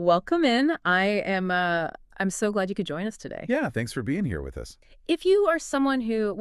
Welcome in. I'm so glad you could join us today. Yeah, thanks for being here with us. If you are someone who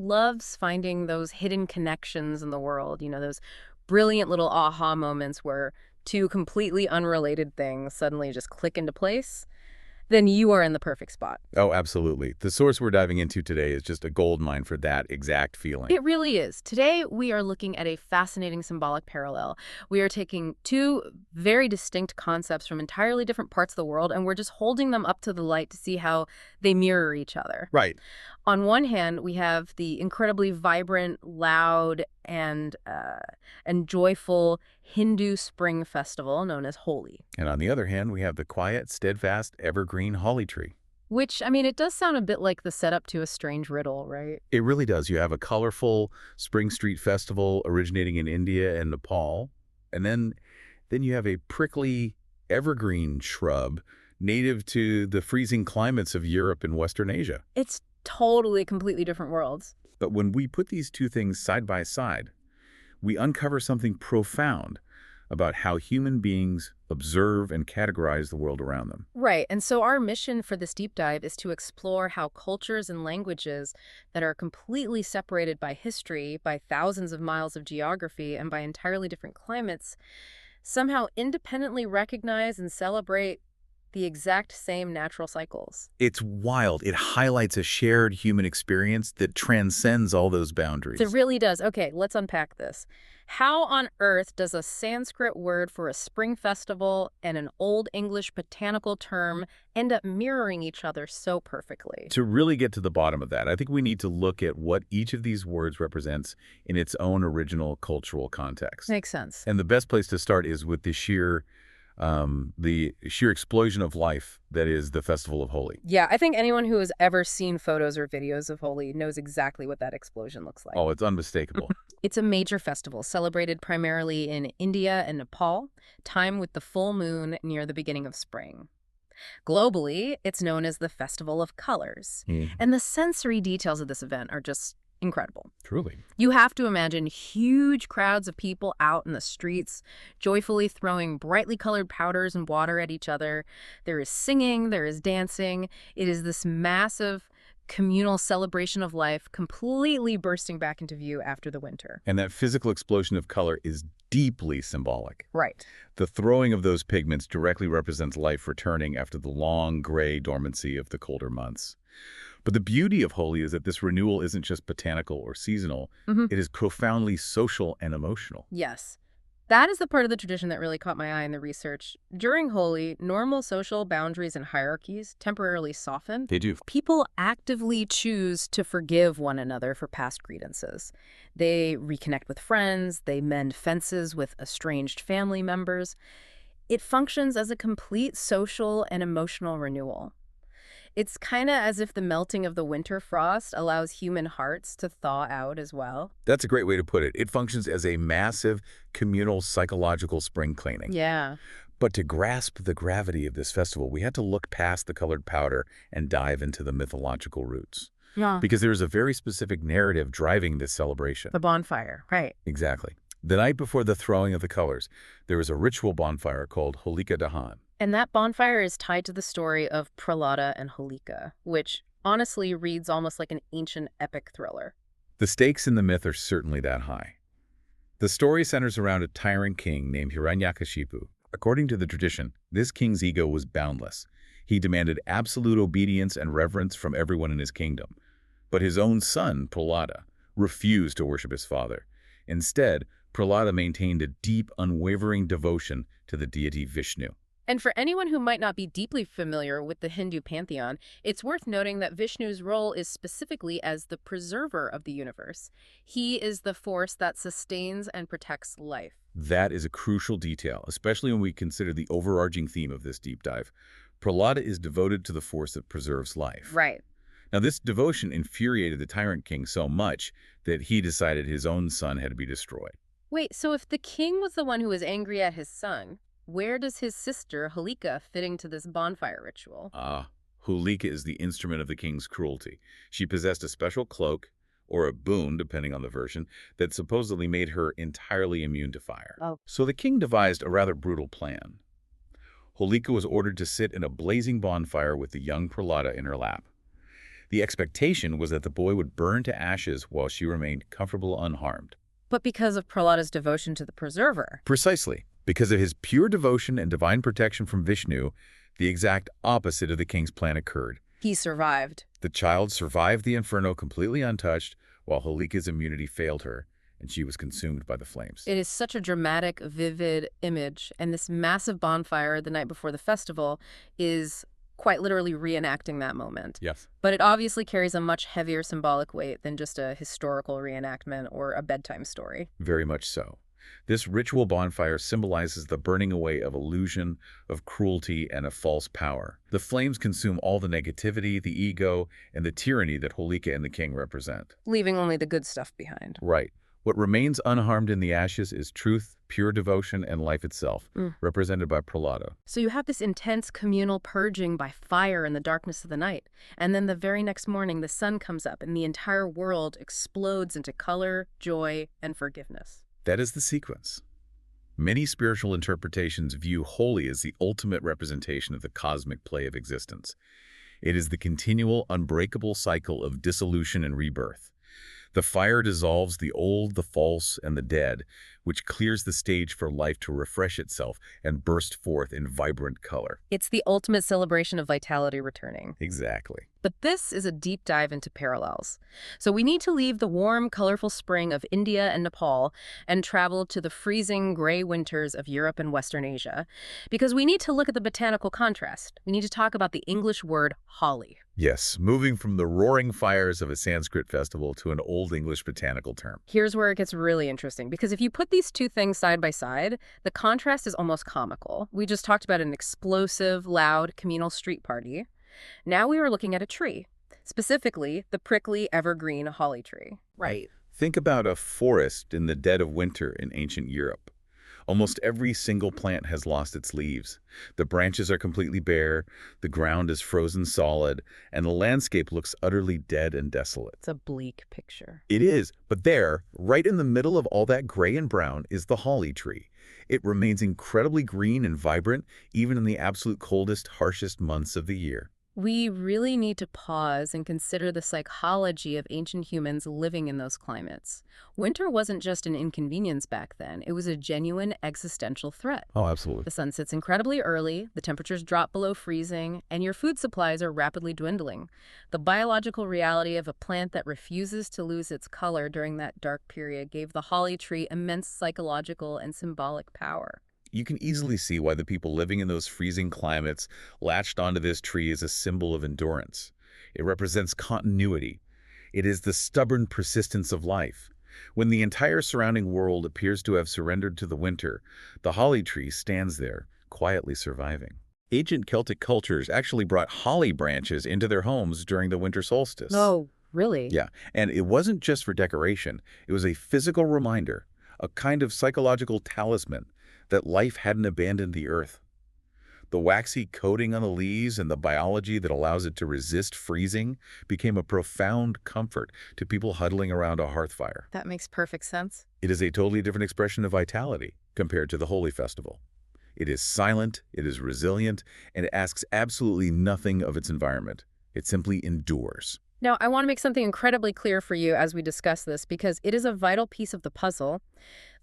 loves finding those hidden connections in the world, those brilliant little aha moments where two completely unrelated things suddenly just click into place, then you are in the perfect spot. Oh, absolutely. The source we're diving into today is just a gold mine for that exact feeling. It really is. Today, we are looking at a fascinating symbolic parallel. We are taking two very distinct concepts from entirely different parts of the world, and we're just holding them up to the light to see how they mirror each other. Right. On one hand, we have the incredibly vibrant, loud, and joyful Hindu spring festival known as Holi. And on the other hand, we have the quiet, steadfast, evergreen holly tree. Which, I mean, it does sound a bit like the setup to a strange riddle, right? It really does. You have a colorful spring street festival originating in India and Nepal. And then you have a prickly evergreen shrub native to the freezing climates of Europe and Western Asia. It's totally, completely different worlds. But when we put these two things side by side, we uncover something profound about how human beings observe and categorize the world around them. Right. And so our mission for this deep dive is to explore how cultures and languages that are completely separated by history, by thousands of miles of geography, and by entirely different climates somehow independently recognize and celebrate the exact same natural cycles. It's wild. It highlights a shared human experience that transcends all those It boundaries. really does. Okay, let's unpack this. How on earth does a Sanskrit word for a spring festival and an Old English botanical term end up mirroring each other so perfectly? To really get to the bottom of that, I think we need to look at what each of these words represents in its own original cultural context. Makes sense. And the best place to start is with the sheer explosion of life that is the Festival of Holi. Yeah, I think anyone who has ever seen photos or videos of Holi knows exactly what that explosion looks like. Oh, it's unmistakable. It's a major festival celebrated primarily in India and Nepal, time with the full moon near the beginning of spring. Globally, it's known as the Festival of Colors. Mm, And the sensory details of this event are just incredible. truly. You have to imagine huge crowds of people out in the streets, joyfully throwing brightly colored powders and water at each other. There is singing, there is dancing. It is this massive communal celebration of life completely bursting back into view after the winter. And that physical explosion of color is deeply symbolic. Right. The throwing of those pigments directly represents life returning after the long, gray dormancy of the colder months. But the beauty of Holi is that this renewal isn't just botanical or seasonal. Hmm. It is profoundly social and emotional. Yes. That is the part of the tradition that really caught my eye in the research. During Holi, normal social boundaries and hierarchies temporarily soften. They do. People actively choose to forgive one another for past grievances. They reconnect with friends, they mend fences with estranged family members. It functions as a complete social and emotional renewal. It's kind of as if the melting of the winter frost allows human hearts to thaw out as well. That's a great way to put it. It functions as a massive communal psychological spring cleaning. Yeah. But to grasp the gravity of this festival, we had to look past the colored powder and dive into the mythological roots. Yeah. Because there is a very specific narrative driving this celebration. The bonfire, right. Exactly. The night before the throwing of the colors, there was a ritual bonfire called Holika Dahan. And that bonfire is tied to the story of Prahlada and Holika, which honestly reads almost like an ancient epic thriller. The stakes in the myth are certainly that high. The story centers around a tyrant king named Hiranyakashipu. According to the tradition, this king's ego was boundless. He demanded absolute obedience and reverence from everyone in his kingdom. But his own son, Prahlada, refused to worship his father. Instead, Prahlada maintained a deep, unwavering devotion to the deity Vishnu. And for anyone who might not be deeply familiar with the Hindu pantheon, it's worth noting that Vishnu's role is specifically as the preserver of the universe. He is the force that sustains and protects life. That is a crucial detail, especially when we consider the overarching theme of this deep dive. Prahlada is devoted to the force that preserves life. Right. Now, this devotion infuriated the tyrant king so much that he decided his own son had to be destroyed. Wait, so if the king was the one who was angry at his son, where does his sister, Holika, fit into this bonfire ritual? Hulika is the instrument of the king's cruelty. She possessed a special cloak, or a boon, depending on the version, that supposedly made her entirely immune to fire. Oh. So the king devised a rather brutal plan. Holika was ordered to sit in a blazing bonfire with the young Pralada in her lap. The expectation was that the boy would burn to ashes while she remained comfortable unharmed. But because of Prahlada's devotion to the preserver. Precisely. Because of his pure devotion and divine protection from Vishnu, the exact opposite of the king's plan occurred. He survived. The child survived the inferno completely untouched, while Holika's immunity failed her, and she was consumed by the flames. It is such a dramatic, vivid image, and this massive bonfire the night before the festival is quite literally reenacting that moment. Yes. But it obviously carries a much heavier symbolic weight than just a historical reenactment or a bedtime story. Very much so. This ritual bonfire symbolizes the burning away of illusion, of cruelty, and of false power. The flames consume all the negativity, the ego, and the tyranny that Holika and the king represent. Leaving only the good stuff behind. Right. What remains unharmed in the ashes is truth, pure devotion, and life itself, represented by Prahlada. So you have this intense communal purging by fire in the darkness of the night. And then the very next morning, the sun comes up and the entire world explodes into color, joy, and forgiveness. That is the sequence. Many spiritual interpretations view Holi as the ultimate representation of the cosmic play of existence. It is the continual, unbreakable cycle of dissolution and rebirth. The fire dissolves the old, the false, and the dead, which clears the stage for life to refresh itself and burst forth in vibrant color. It's the ultimate celebration of vitality returning. Exactly. But this is a deep dive into parallels. So we need to leave the warm, colorful spring of India and Nepal and travel to the freezing, gray winters of Europe and Western Asia, because we need to look at the botanical contrast. We need to talk about the English word Holi. Yes, moving from the roaring fires of a Sanskrit festival to an Old English botanical term. Here's where it gets really interesting, because if you put these two things side by side, the contrast is almost comical. We just talked about an explosive, loud, communal street party. Now we are looking at a tree, specifically the prickly, evergreen holly tree. Right. Think about a forest in the dead of winter in ancient Europe. Almost every single plant has lost its leaves. The branches are completely bare, the ground is frozen solid, and the landscape looks utterly dead and desolate. It's a bleak picture. It is, but there, right in the middle of all that gray and brown, is the holly tree. It remains incredibly green and vibrant, even in the absolute coldest, harshest months of the year. We really need to pause and consider the psychology of ancient humans living in those climates. Winter wasn't just an inconvenience back then. It was a genuine existential threat. Oh, absolutely. The sun sets incredibly early, the temperatures drop below freezing, and your food supplies are rapidly dwindling. The biological reality of a plant that refuses to lose its color during that dark period gave the holly tree immense psychological and symbolic power. You can easily see why the people living in those freezing climates latched onto this tree as a symbol of endurance. It represents continuity. It is the stubborn persistence of life. When the entire surrounding world appears to have surrendered to the winter, the holly tree stands there, quietly surviving. Ancient Celtic cultures actually brought holly branches into their homes during the winter solstice. Oh, really? Yeah, and it wasn't just for decoration. It was a physical reminder, a kind of psychological talisman that life hadn't abandoned the earth. The waxy coating on the leaves and the biology that allows it to resist freezing became a profound comfort to people huddling around a hearth fire. That makes perfect sense. It is a totally different expression of vitality compared to the Holi festival. It is silent, it is resilient, and it asks absolutely nothing of its environment. It simply endures. Now, I want to make something incredibly clear for you as we discuss this, because it is a vital piece of the puzzle.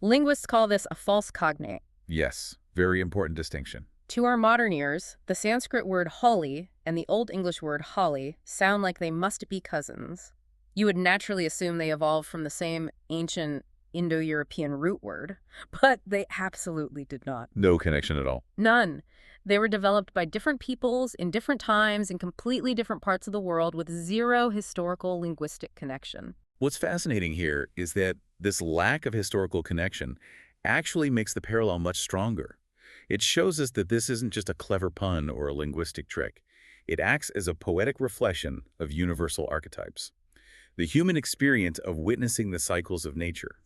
Linguists call this a false cognate. Yes, very important distinction. To our modern ears, the Sanskrit word holi and the Old English word holly sound like they must be cousins. You would naturally assume they evolved from the same ancient Indo-European root word, but they absolutely did not. No connection at all. None. They were developed by different peoples in different times in completely different parts of the world with zero historical linguistic connection. What's fascinating here is that this lack of historical connection actually makes the parallel much stronger. It shows us that this isn't just a clever pun or a linguistic trick. It acts as a poetic reflection of universal archetypes. The human experience of witnessing the cycles of nature,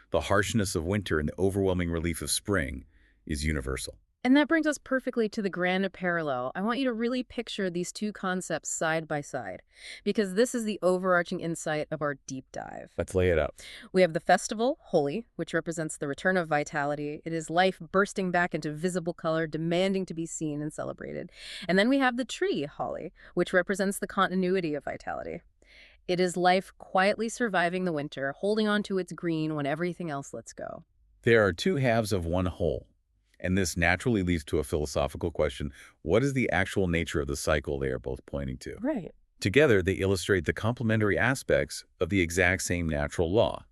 the harshness of winter and the overwhelming relief of spring, is universal. And that brings us perfectly to the grand parallel. I want you to really picture these two concepts side by side, because this is the overarching insight of our deep dive. Let's lay it out. We have the festival, Holi, which represents the return of vitality. It is life bursting back into visible color, demanding to be seen and celebrated. And then we have the tree, Holi, which represents the continuity of vitality. It is life quietly surviving the winter, holding on to its green when everything else lets go. There are two halves of one whole. And this naturally leads to a philosophical question. What is the actual nature of the cycle they are both pointing to? Right. Together, they illustrate the complementary aspects of the exact same natural law.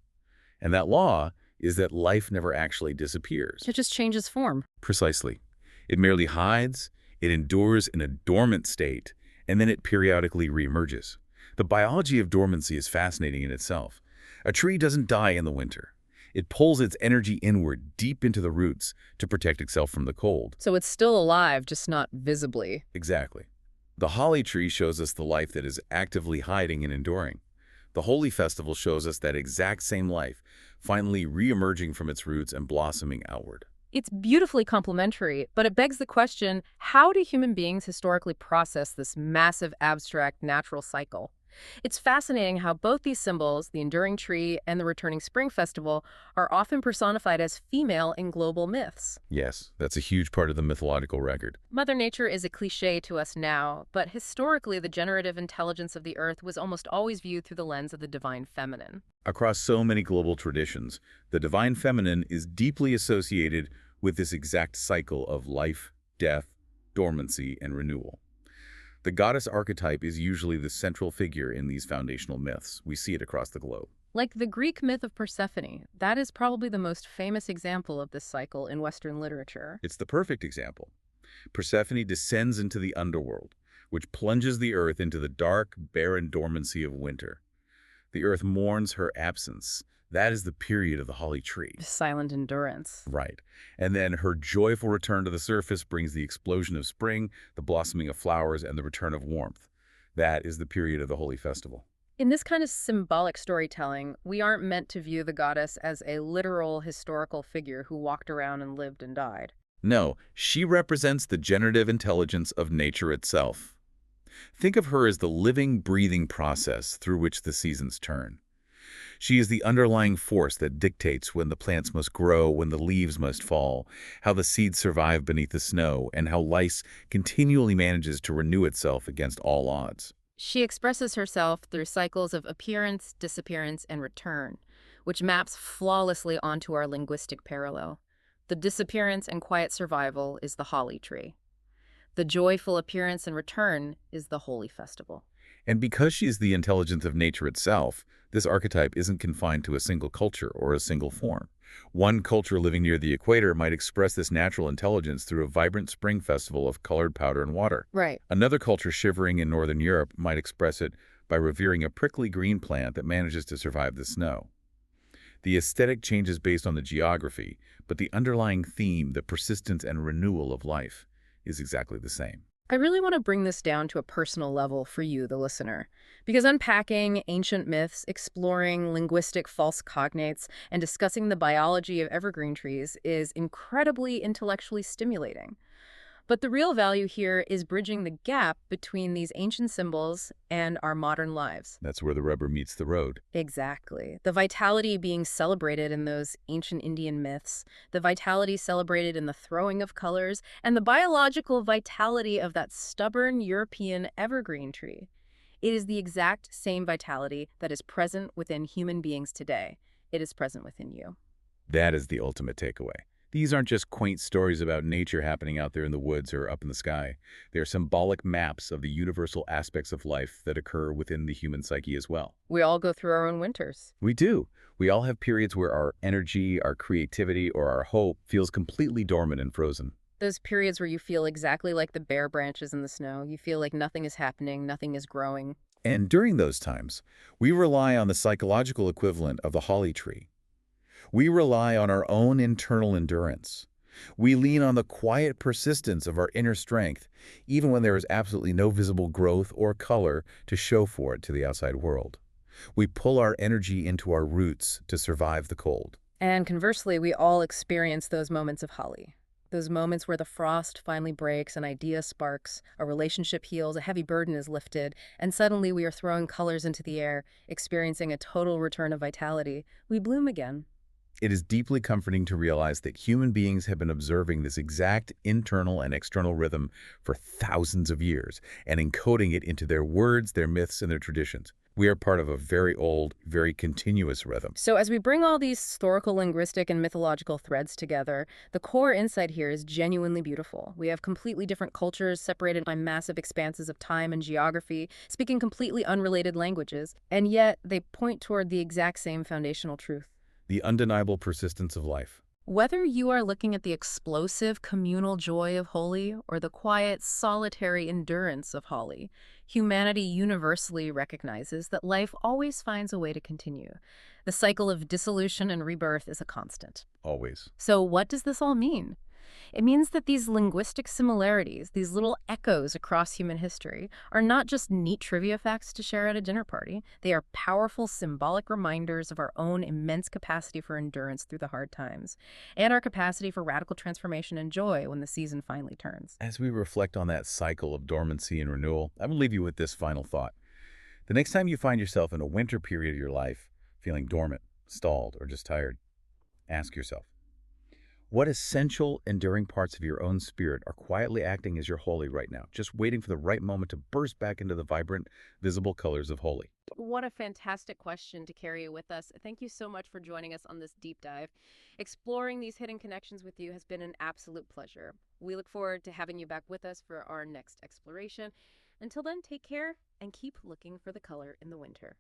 And that law is that life never actually disappears. It just changes form. Precisely. It merely hides, it endures in a dormant state, and then it periodically reemerges. The biology of dormancy is fascinating in itself. A tree doesn't die in the winter. It pulls its energy inward, deep into the roots, to protect itself from the cold. So it's still alive, just not visibly. Exactly. The holly tree shows us the life that is actively hiding and enduring. The Holi festival shows us that exact same life, finally re-emerging from its roots and blossoming outward. It's beautifully complementary, but it begs the question, how do human beings historically process this massive, abstract, natural cycle? It's fascinating how both these symbols, the enduring tree and the returning spring festival, are often personified as female in global myths. Yes, that's a huge part of the mythological record. Mother Nature is a cliche to us now, but historically the generative intelligence of the earth was almost always viewed through the lens of the divine feminine. Across so many global traditions, the divine feminine is deeply associated with this exact cycle of life, death, dormancy, and renewal. The goddess archetype is usually the central figure in these foundational myths. We see it across the globe. Like the Greek myth of Persephone, that is probably the most famous example of this cycle in Western literature. It's the perfect example. Persephone descends into the underworld, which plunges the earth into the dark, barren dormancy of winter. The earth mourns her absence. That is the period of the holly tree. Silent endurance. Right. And then her joyful return to the surface brings the explosion of spring, the blossoming of flowers, and the return of warmth. That is the period of the Holi festival. In this kind of symbolic storytelling, we aren't meant to view the goddess as a literal historical figure who walked around and lived and died. No, she represents the generative intelligence of nature itself. Think of her as the living, breathing process through which the seasons turn. She is the underlying force that dictates when the plants must grow, when the leaves must fall, how the seeds survive beneath the snow, and how life continually manages to renew itself against all odds. She expresses herself through cycles of appearance, disappearance, and return, which maps flawlessly onto our linguistic parallel. The disappearance and quiet survival is the holly tree. The joyful appearance and return is the Holi festival. And because she is the intelligence of nature itself, this archetype isn't confined to a single culture or a single form. One culture living near the equator might express this natural intelligence through a vibrant spring festival of colored powder and water. Right. Another culture shivering in northern Europe might express it by revering a prickly green plant that manages to survive the snow. The aesthetic changes based on the geography, but the underlying theme, the persistence and renewal of life, is exactly the same. I really want to bring this down to a personal level for you, the listener, because unpacking ancient myths, exploring linguistic false cognates, and discussing the biology of evergreen trees is incredibly intellectually stimulating. But the real value here is bridging the gap between these ancient symbols and our modern lives. That's where the rubber meets the road. Exactly. The vitality being celebrated in those ancient Indian myths, the vitality celebrated in the throwing of colors, and the biological vitality of that stubborn European evergreen tree. It is the exact same vitality that is present within human beings today. It is present within you. That is the ultimate takeaway. These aren't just quaint stories about nature happening out there in the woods or up in the sky. They are symbolic maps of the universal aspects of life that occur within the human psyche as well. We all go through our own winters. We do. We all have periods where our energy, our creativity, or our hope feels completely dormant and frozen. Those periods where you feel exactly like the bare branches in the snow. You feel like nothing is happening, nothing is growing. And during those times, we rely on the psychological equivalent of the holly tree. We rely on our own internal endurance. We lean on the quiet persistence of our inner strength, even when there is absolutely no visible growth or color to show for it to the outside world. We pull our energy into our roots to survive the cold. And conversely, we all experience those moments of Holi. Those moments where the frost finally breaks, an idea sparks, a relationship heals, a heavy burden is lifted, and suddenly we are throwing colors into the air, experiencing a total return of vitality. We bloom again. It is deeply comforting to realize that human beings have been observing this exact internal and external rhythm for thousands of years and encoding it into their words, their myths, and their traditions. We are part of a very old, very continuous rhythm. So, as we bring all these historical, linguistic, and mythological threads together, the core insight here is genuinely beautiful. We have completely different cultures separated by massive expanses of time and geography, speaking completely unrelated languages, and yet they point toward the exact same foundational truth. The undeniable persistence of life. Whether you are looking at the explosive communal joy of Holi or the quiet, solitary endurance of Holi, humanity universally recognizes that life always finds a way to continue. The cycle of dissolution and rebirth is a constant. Always. So, what does this all mean? It means that these linguistic similarities, these little echoes across human history, are not just neat trivia facts to share at a dinner party. They are powerful symbolic reminders of our own immense capacity for endurance through the hard times, and our capacity for radical transformation and joy when the season finally turns. As we reflect on that cycle of dormancy and renewal, I will leave you with this final thought. The next time you find yourself in a winter period of your life, feeling dormant, stalled, or just tired, ask yourself, what essential, enduring parts of your own spirit are quietly acting as your Holi right now, just waiting for the right moment to burst back into the vibrant, visible colors of Holi? What a fantastic question to carry with us. Thank you so much for joining us on this deep dive. Exploring these hidden connections with you has been an absolute pleasure. We look forward to having you back with us for our next exploration. Until then, take care and keep looking for the color in the winter.